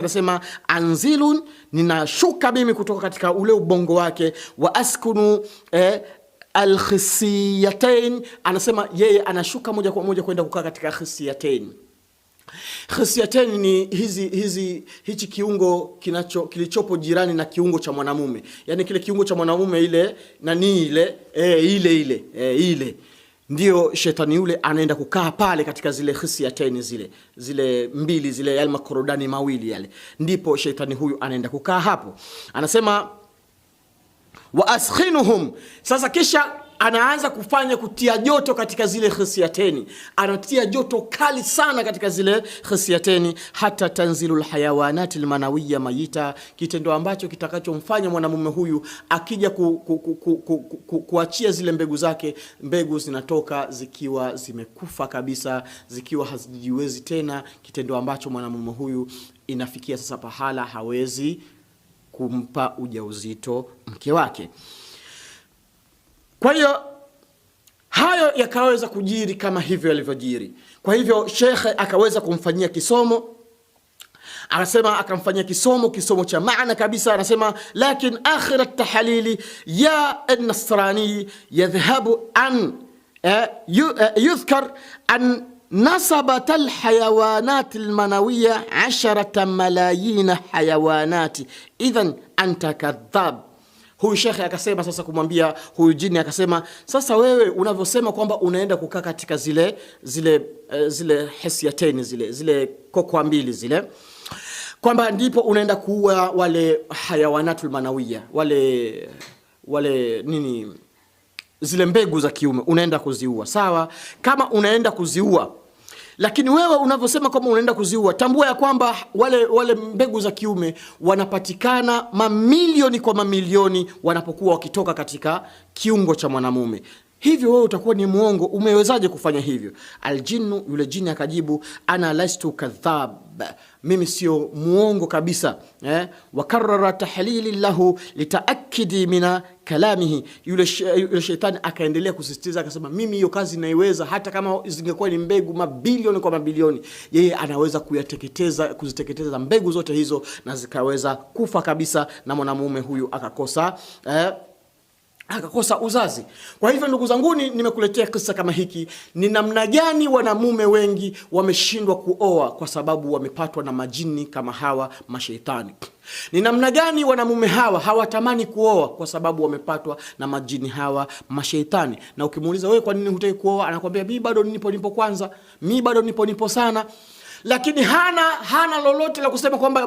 Anasema anzilun, ninashuka mimi kutoka katika ule ubongo wake, wa askunu alkhisiyatain. Anasema yeye anashuka moja kwa moja kwenda kukaa katika khisiyatain. Khisiyatain ni hichi kiungo kilichopo jirani na kiungo cha mwanamume. Yani kile kiungo cha mwanamume ile nani ile ndio shetani yule anaenda kukaa pale katika zile khisiyatain zile mbili zile yale makorodani mawili yale, ndipo shetani huyu anaenda kukaa hapo. Anasema wa askhinuhum. Sasa kisha anaanza kutia joto katika zile khisiyatain, anatia joto kali sana katika zile khisiyatain, hata tanzilul hayawanati almanawiyya mayita, kitendo ambacho kitakachomfanya mwanamume huyu akija kuachia zile mbegu zake, mbegu zinatoka zikiwa zimekufa kabisa, zikiwa hazijiwezi tena, kitendo ambacho mwanamume huyu inafikia sasa pahala hawezi kumpa ujauzito mke wake. Kwa hiyo hayo yakaweza kujiri kama hivyo yalivyojiri. Kwa hivyo shekhe akaweza kumfanyia kisomo. Anasema akamfanyia kisomo cha maana kabisa. Anasema lakin akhir at-tahlili ya an-nasrani yadhhabu an yudhkar an nasabat al-hayawanat al-manawiyya 10 malayina hayawanati, idhan anta kadhab. Huyu shekhe akasema sasa kumwambia huyu jini, akasema sasa wewe unavyosema kwamba unaenda kukaa katika zile hisiyatain zile kokwa mbili zile, kwamba ndipo unaenda kuua wale hayawanatul manawiyya, wale nini, zile mbegu za kiume unaenda kuziua. Sawa, kama unaenda kuziua, lakini wewe unavyosema kama unaenda kuziua, tambua ya kwamba wale mbegu za kiume wanapatikana mamilioni kwa mamilioni wanapokuwa wakitoka katika kiungo cha mwanamume. Hivyo wewe utakuwa ni muongo, umewezaje kufanya hivyo? Aljinnu, yule jini akajibu, ana lastu kadhab, mimi sio muongo kabisa. Wakarrara tahlili lahu litaakidi mina kalamihi. Yule shetani akaendelea kusisitiza, akasema mimi hiyo kazi naiweza, hata kama zingekuwa ni mbegu mabilioni kwa mabilioni, yeye anaweza kuziteketeza mbegu zote hizo na zikaweza kufa kabisa, na mwanamume huyu akakosa uzazi. Kwa hivyo ndugu zanguni, nimekuletea kisa kama hiki, ni namna gani wanamume wengi wameshindwa kuoa kwa sababu wamepatwa na majini kama hawa mashaitani. Ni namna gani wanamume hawa hawatamani kuoa kwa sababu wamepatwa na majini hawa mashaitani. Na ukimuuliza wewe kwa nini hutaki kuoa, anakuambia mimi bado nipo kwanza, mimi bado nipo sana, lakini hana lolote la kusema kwamba